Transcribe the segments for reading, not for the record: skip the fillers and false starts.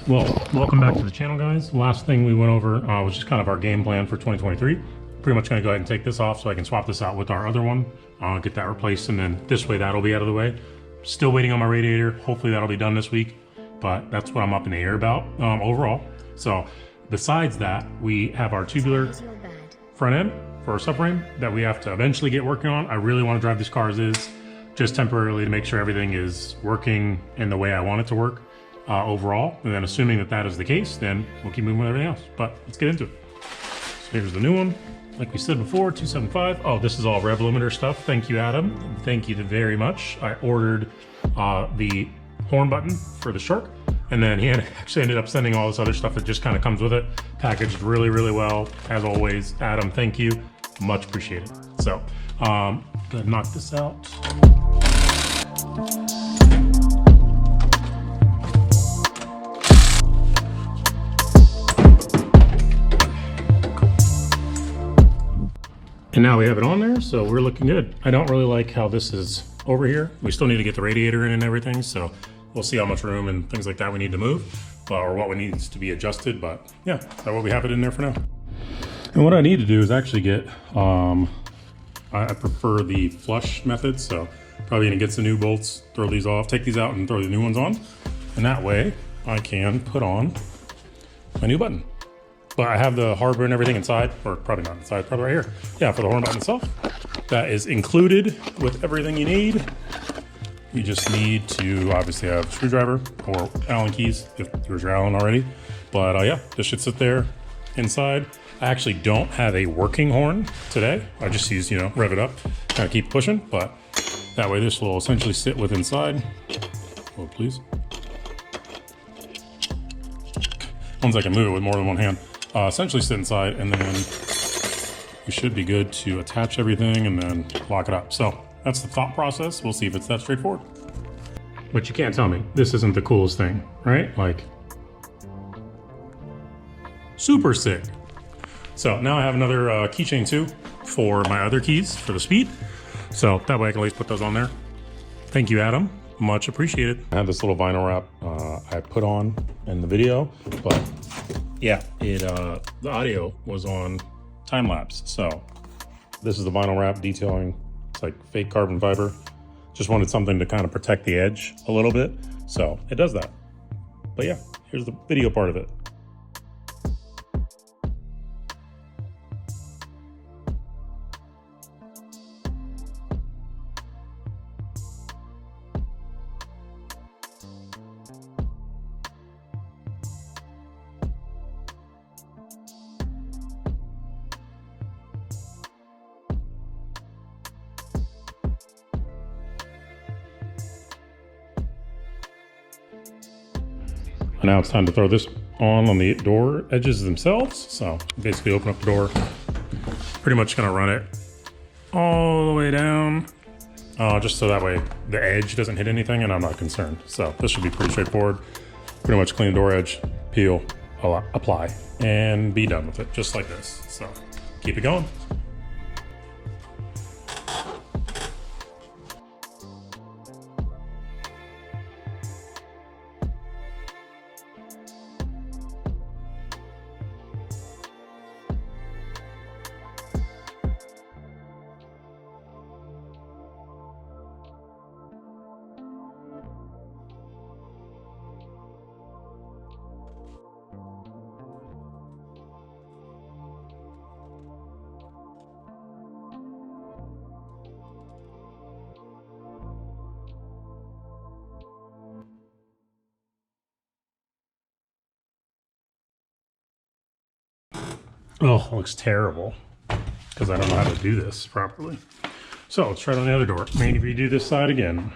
Well, welcome back to the channel, guys. Last thing we went over was just kind of our game plan for 2023. Pretty much going to go ahead and take this off so I can swap this out with our other one, get that replaced, and then this way that'll be out of the way. Still waiting on my radiator. Hopefully that'll be done this week, but that's what I'm up in the air about overall. So besides that, we have our tubular front end for our subframe that we have to eventually get working on. I really want to drive this car as is, just temporarily to make sure everything is working in the way I want it to work overall. And then assuming that that is the case, then we'll keep moving with everything else. But let's get into it. So here's the new one. Like we said before, 275. Oh, this is all rev limiter stuff. Thank you, Adam. Thank you very much. I ordered the horn button for the Shark, and then he actually ended up sending all this other stuff that just kind of comes with it. Packaged really, really well. As always, Adam, thank you. Much appreciated. So, gonna knock this out. And now we have it on there, so we're looking good. I don't really like how this is over here. We still need to get the radiator in and everything, so we'll see how much room and things like that we need to move, or what needs to be adjusted, but yeah, that's what we have it in there for now. And what I need to do is actually get, I prefer the flush method, so probably gonna get some new bolts, throw these off, take these out and throw the new ones on, and that way I can put on my new button. But I have the hardware and everything inside, or probably not inside, probably right here. Yeah, for the horn button itself. That is included with everything you need. You just need to obviously have a screwdriver or Allen keys, if there's your Allen already. But yeah, this should sit there inside. I actually don't have a working horn today. I just use, you know, rev it up, kind of keep pushing, but that way this will essentially sit with inside. Oh, please. Once I can move it with more than one hand. Essentially sit inside, and then we should be good to attach everything and then lock it up. So that's the thought process. We'll see if it's that straightforward. But you can't tell me this isn't the coolest thing, right? Like, super sick. So now I have another keychain too for my other keys for the speed. So that way I can at least put those on there. Thank you, Adam. Much appreciated. I have this little vinyl wrap I put on in the video, but yeah, the audio was on time lapse. So this is the vinyl wrap detailing. It's like fake carbon fiber. Just wanted something to kind of protect the edge a little bit. So it does that. But yeah, here's the video part of it. Now it's time to throw this on the door edges themselves. So basically open up the door, pretty much gonna run it all the way down, just so that way the edge doesn't hit anything and I'm not concerned. So this should be pretty straightforward. Pretty much clean the door edge, peel, apply, and be done with it, just like this. So keep it going. Oh, it looks terrible because I don't know how to do this properly. So let's try it on the other door. Maybe redo this side again.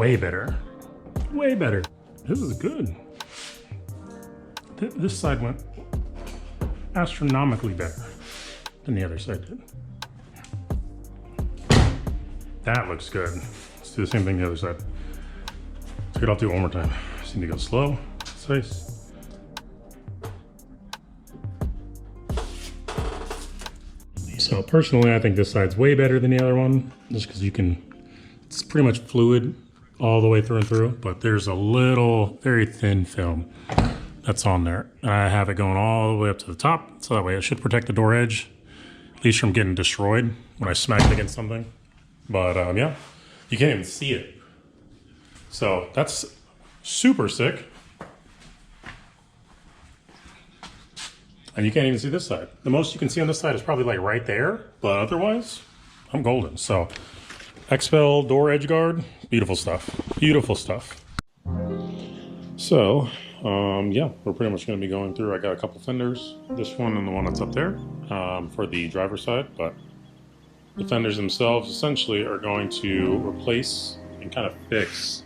way better. Way better. This is good. This side went astronomically better than the other side did. That looks good. Let's do the same thing the other side. Let's get, I'll do it one more time. Just need to go slow, precise. So personally, I think this side's way better than the other one, just because you can, it's pretty much fluid all the way through and through, but there's a little, very thin film that's on there. And I have it going all the way up to the top, so that way it should protect the door edge, at least from getting destroyed when I smack it against something. But yeah, you can't even see it. So that's super sick. And you can't even see this side. The most you can see on this side is probably like right there, but otherwise, I'm golden. So Expel door edge guard, beautiful stuff, beautiful stuff. So yeah, we're pretty much gonna be going through, I got a couple fenders, this one and the one that's up there for the driver's side, but the fenders themselves essentially are going to replace and kind of fix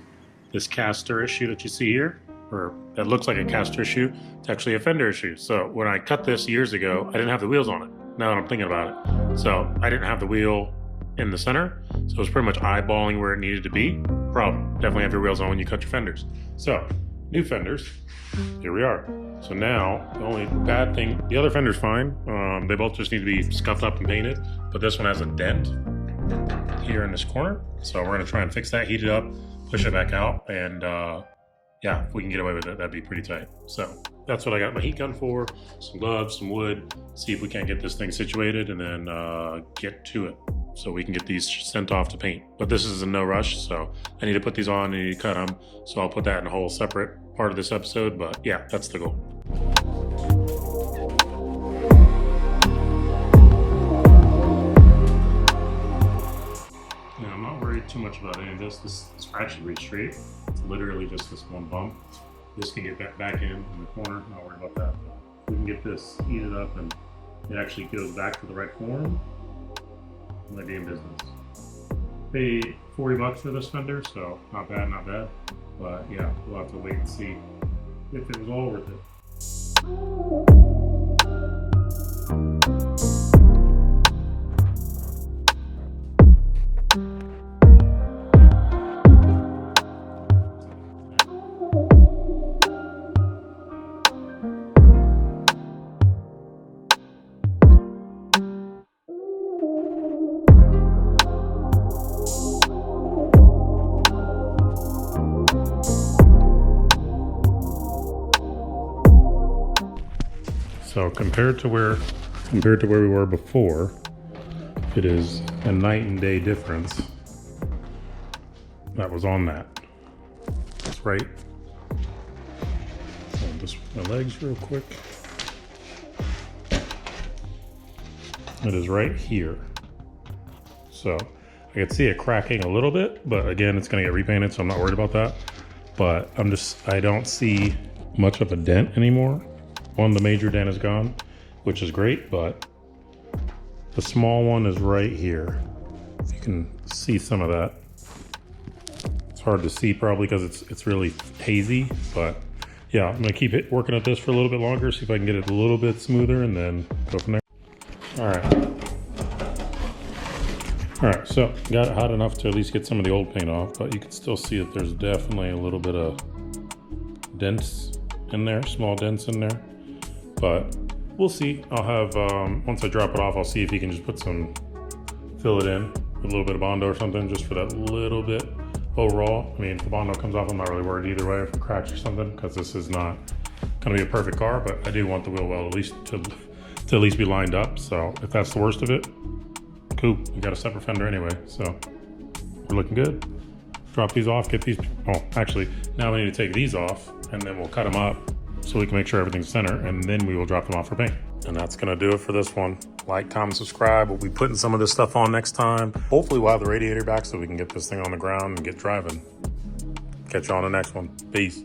this caster issue that you see here, or that looks like a caster issue. It's actually a fender issue. So when I cut this years ago, I didn't have the wheels on it. Now that I'm thinking about it. So I didn't have the wheel in the center. So it was pretty much eyeballing where it needed to be. Problem, definitely have your wheels on when you cut your fenders. So new fenders, here we are. So now the only bad thing, the other fender's fine. They both just need to be scuffed up and painted, but this one has a dent here in this corner. So we're gonna try and fix that, heat it up, push it back out, and yeah, if we can get away with it, that'd be pretty tight. So that's what I got my heat gun for, some gloves, some wood, see if we can't get this thing situated and then get to it so we can get these sent off to paint. But this is a no rush, so I need to put these on, I need to cut them, so I'll put that in a whole separate part of this episode, but yeah, that's the goal. Yeah, I'm not worried too much about any of this. This is actually pretty straight. It's literally just this one bump. This can get back in the corner, not worried about that. If we can get this heated up and it actually goes back to the right form, my damn business. Paid 40 bucks for this fender, so not bad, not bad. But yeah, we'll have to wait and see if it was all worth it. So compared to where we were before, it is a night and day difference that was on that. That's right. Hold this with my legs real quick. It is right here. So I can see it cracking a little bit, but again, it's gonna get repainted, so I'm not worried about that. But I don't see much of a dent anymore. The major dent is gone, which is great, but the small one is right here. If you can see some of that. It's hard to see probably because it's really hazy, but yeah, I'm gonna keep working at this for a little bit longer, see if I can get it a little bit smoother and then go from there. All right, so got it hot enough to at least get some of the old paint off, but you can still see that there's definitely a little bit of dents in there, small dents in there. But we'll see. I'll have, once I drop it off, I'll see if you can just fill it in with a little bit of Bondo or something, just for that little bit overall. I mean, if the Bondo comes off, I'm not really worried either way if it cracks or something, because this is not gonna be a perfect car, but I do want the wheel well at least to at least be lined up. So if that's the worst of it, cool. We got a separate fender anyway, so we're looking good. Drop these off, get these, oh, actually, now we need to take these off and then we'll cut them up so we can make sure everything's center, and then we will drop them off for paint. And that's gonna do it for this one. Like, comment, subscribe. We'll be putting some of this stuff on next time. Hopefully we'll have the radiator back so we can get this thing on the ground and get driving. Catch you on the next one. Peace.